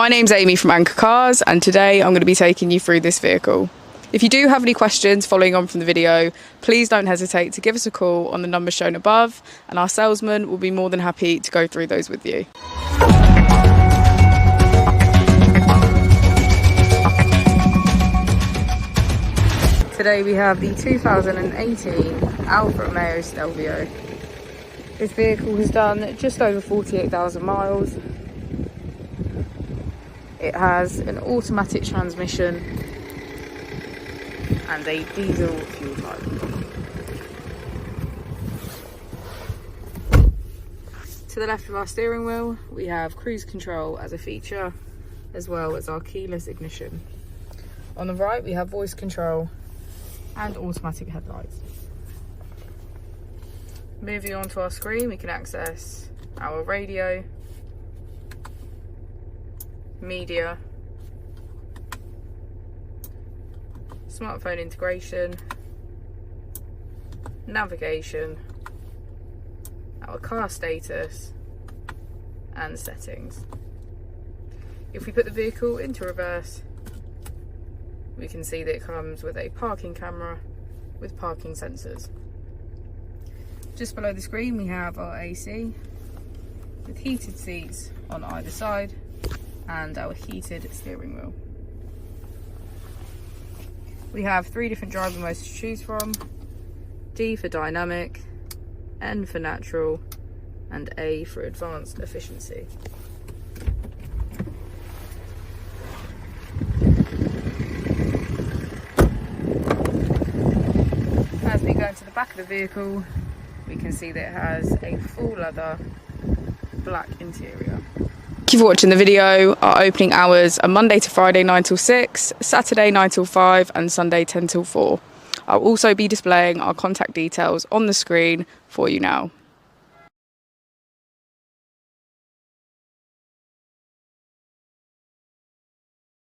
My name's Amy from Anchor Cars, and today I'm going to be taking you through this vehicle. If you do have any questions following on from the video, please don't hesitate to give us a call on the number shown above, and our salesman will be more than happy to go through those with you. Today we have the 2018 Alfa Romeo Stelvio. This vehicle has done just over 48,000 miles. It has an automatic transmission and a diesel fuel type. To the left of our steering wheel, we have cruise control as a feature, as well as our keyless ignition. On the right, we have voice control and automatic headlights. Moving on to our screen, we can access our radio, media, smartphone integration, navigation, our car status, and settings. If we put the vehicle into reverse, we can see that it comes with a parking camera with parking sensors. Just below the screen we have our AC with heated seats on either side and our heated steering wheel. We have 3 different driver modes to choose from: D for dynamic, N for natural, and A for advanced efficiency. As we go into the back of the vehicle, we can see that it has a full leather black interior. Thank you for watching the video. Our opening hours are Monday to Friday 9 till 6, Saturday 9 till 5, and Sunday 10 till 4. I'll also be displaying our contact details on the screen for you now.